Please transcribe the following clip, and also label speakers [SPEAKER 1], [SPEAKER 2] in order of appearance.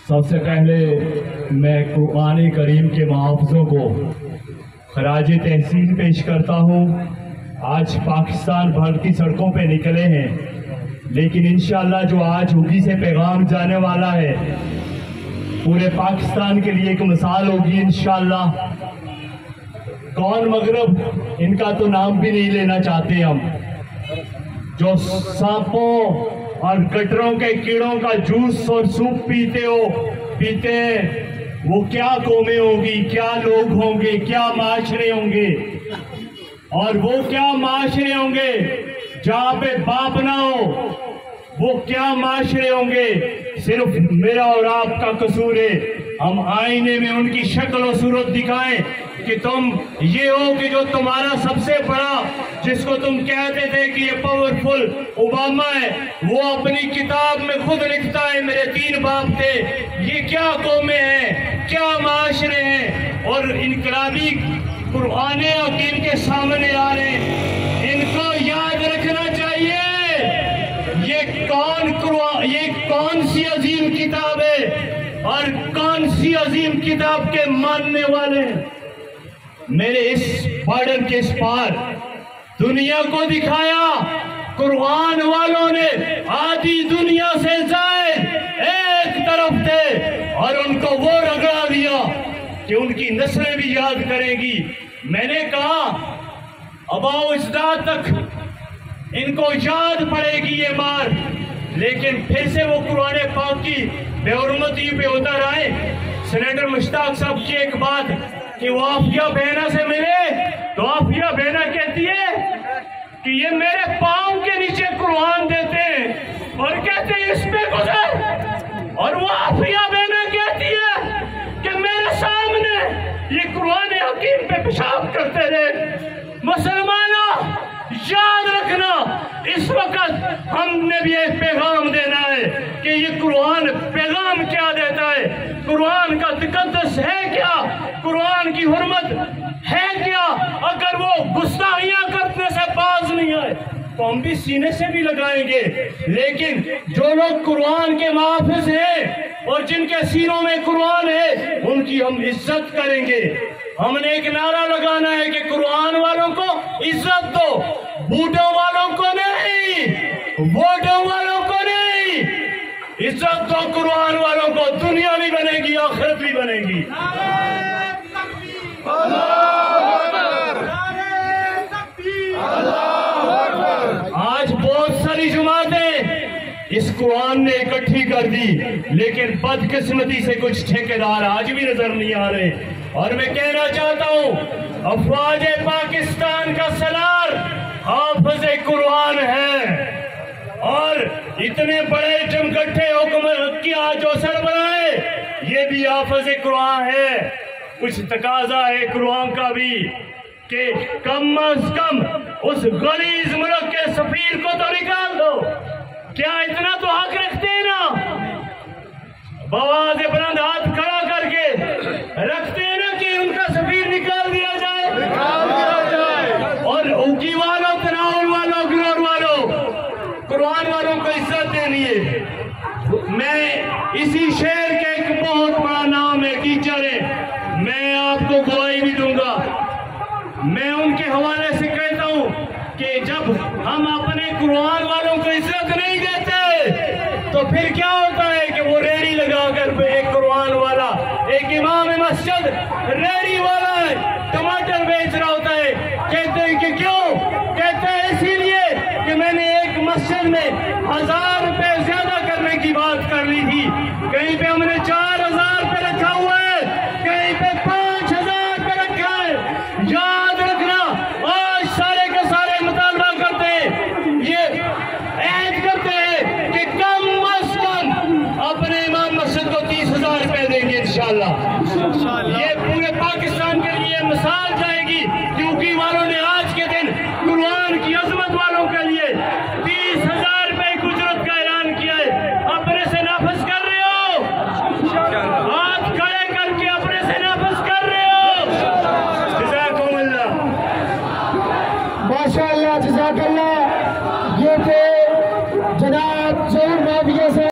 [SPEAKER 1] سب سے پہلے میں قرآن کریم کے محافظوں کو خراج تحسین پیش کرتا ہوں۔ آج پاکستان بھر کی سڑکوں پہ نکلے ہیں، لیکن انشاءاللہ جو آج ہوگی سے پیغام جانے والا ہے پورے پاکستان کے لیے ایک مثال ہوگی انشاءاللہ۔ کون مغرب ان کا تو نام بھی نہیں لینا چاہتے ہم، جو سانپوں اور گٹروں کے کیڑوں کا جوس اور سوپ پیتے ہیں، وہ کیا قومیں ہوں گی، کیا لوگ ہوں گے، کیا معاشرے ہوں گے، اور وہ کیا معاشرے ہوں گے جہاں پہ باپ نہ ہو، وہ کیا معاشرے ہوں گے۔ صرف میرا اور آپ کا قصور ہے ہم آئینے میں ان کی شکل و صورت دکھائیں کہ تم یہ ہو کہ جو تمہارا سب سے بڑا، جس کو تم کہتے تھے کہ یہ پاورفل اوباما ہے، وہ اپنی کتاب میں خود لکھتا ہے میرے 3 باپ تھے۔ یہ کیا قومیں ہیں، کیا معاشرے ہیں، اور انقلابی قرآن حکیم کے سامنے آ رہے ہیں۔ ان کو یاد رکھنا چاہیے یہ کون سی عظیم کتاب ہے اور کون سی عظیم کتاب کے ماننے والے ہیں۔ میرے اس بارڈر کے اس پار دنیا کو دکھایا، قرآن والوں نے آدھی دنیا سے زائد ایک طرف تھے اور ان کو وہ رگڑا دیا کہ ان کی نسلیں بھی یاد کریں گی۔ میں نے کہا اباؤ اجداد تک ان کو یاد پڑے گی یہ بار، لیکن پھر سے وہ قرآن پاک کی بے حرمتی پہ اتر آئے۔ سینیٹر مشتاق صاحب کی ایک بات کہ وہ آفیہ بہنا سے ملے تو آفیہ بہنا کہتی ہے کہ یہ میرے پاؤں کے نیچے قرآن دیتے ہیں اور کہتے ہیں اس پہ گزر، اور وہ آفیہ بہنا کہتی ہے کہ میرے سامنے یہ قرآن حکیم پہ پیشاب کرتے رہے۔ مسلمانوں یاد رکھنا، اس وقت ہم نے بھی ایک پیغام دینا ہے کہ یہ قرآن پیغام کیا دیتا ہے، قرآن کا تقدس ہے کیا، قرآن کی حرمت ہے کیا۔ اگر وہ گستاخیاں کرنے سے باز نہیں آئے تو ہم بھی سینے سے بھی لگائیں گے، لیکن جو لوگ قرآن کے محافظ ہیں اور جن کے سینوں میں قرآن ہے ان کی ہم عزت کریں گے۔ ہم نے ایک نعرہ لگانا ہے کہ قرآن والوں کو عزت دو، بوٹوں والوں کو نہیں، ووٹوں والوں کو نہیں، عزت دو قرآن والوں کو، دنیا بھی بنے گی آخرت بھی بنے گی۔ آج بہت ساری جماعتیں اس قرآن نے اکٹھی کر دی، لیکن بدقسمتی سے کچھ ٹھیکیدار آج بھی نظر نہیں آ رہے۔ اور میں کہنا چاہتا ہوں افواج پاکستان کا سالار حافظ قرآن ہے، اور اتنے بڑے جمگٹھے حکومت کی آج جو سربراہ ہے یہ بھی حافظ قرآن ہے۔ کچھ تقاضا ہے قرآن کا بھی کہ کم از کم اس غلیظ ملک کے سفیر کو تو نکال دو۔ کیا اتنا تو حق رکھتے ہیں نا؟ بواز بلند ہاتھ کھڑا کر کے رکھتے ہیں نا کہ ان کا سفیر نکال دیا جائے، اور اوکی والوں، تناول والوں، گرور والوں، قرآن والوں کو عزت دینی ہے۔ میں اسی شہر کے ایک بہت بڑا نام ہے، ٹیچر ہے، میں آپ کو گواہی بھی دوں گا۔ میں ان کے حوالے سے کہتا ہوں کہ جب ہم اپنے قرآن والوں کو عزت نہیں دیتے تو پھر کیا ہوتا